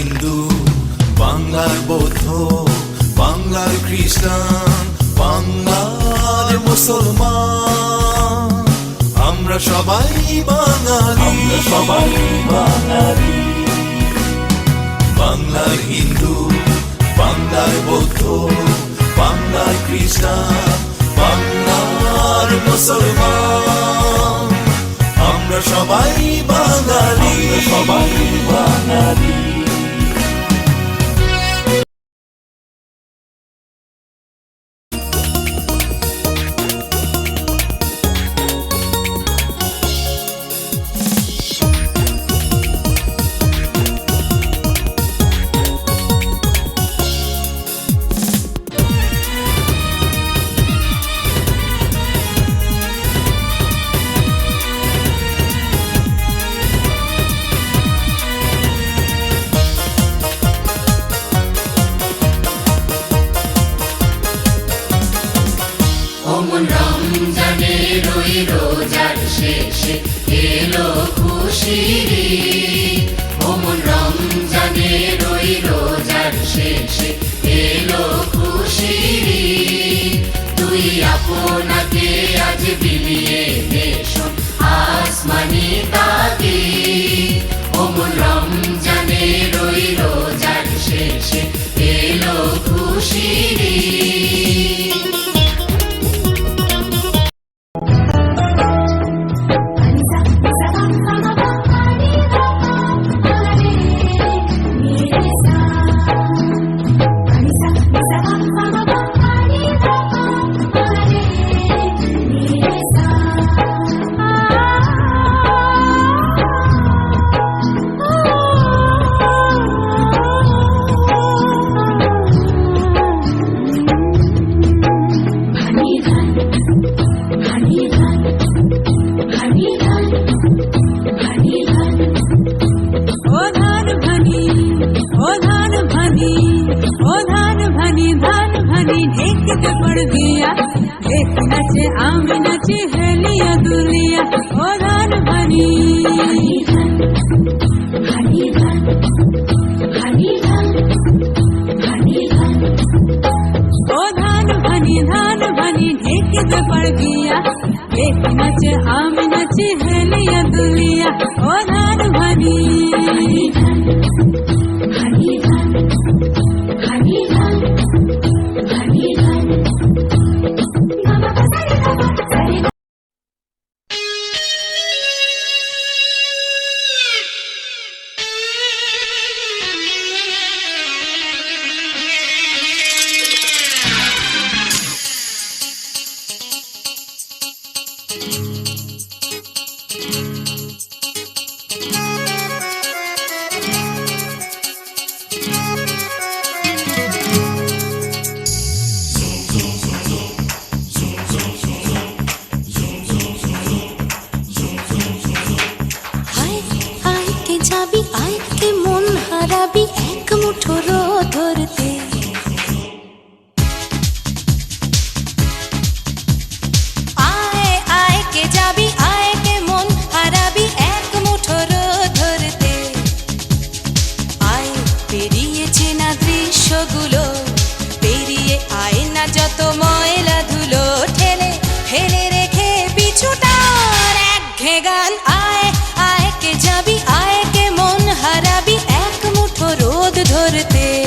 হিন্দু, বাংলার বৌদ্ধ, বাংলার খ্রিস্টান, বাংলার মুসলমান, আমরা সবাই বাঙালি, সবাই বাঙালি। বাংলার হিন্দু, বাংলার বৌদ্ধ, বাংলার খ্রিস্টান, বাংলার মুসলমান, আমরা সবাই বাঙালি, সবাই বাঙালি। রমজানের ওই রোজার শেষে এলো খুশির ঈদ। ওমন রমজানের ওই রোজার শেষে এলো খুশির ঈদ। তুই আপনাকে আজ বিলিয়ে দেশন আসমানি তাকিদ। ওমন রমজানের ওই রোজার শেষে এলো খুশির ঈদ। पड़ गया एक नचे आमी नची हेलिया दुलिया ओ धान भनी ओ धान भनी ढेक पे पड़ गया एक नचे आमी नची हेलिया दुलिया ओ धान भनी এক মুঠো ধরতে আয় আয় কে যাবি আয় কে মন হারাবি এক মুঠো ধরতে আয় পেরিয়েছে না দৃশ্যগুলো পেরিয়ে আয় না যত ময়লা ধুলো ঠেলে ফেলে রেখে পিছুটার একঘেয়ে গান আয় আয় কে যাবি আয় কে মন হারাবি এক মুঠো রোদ ধরতে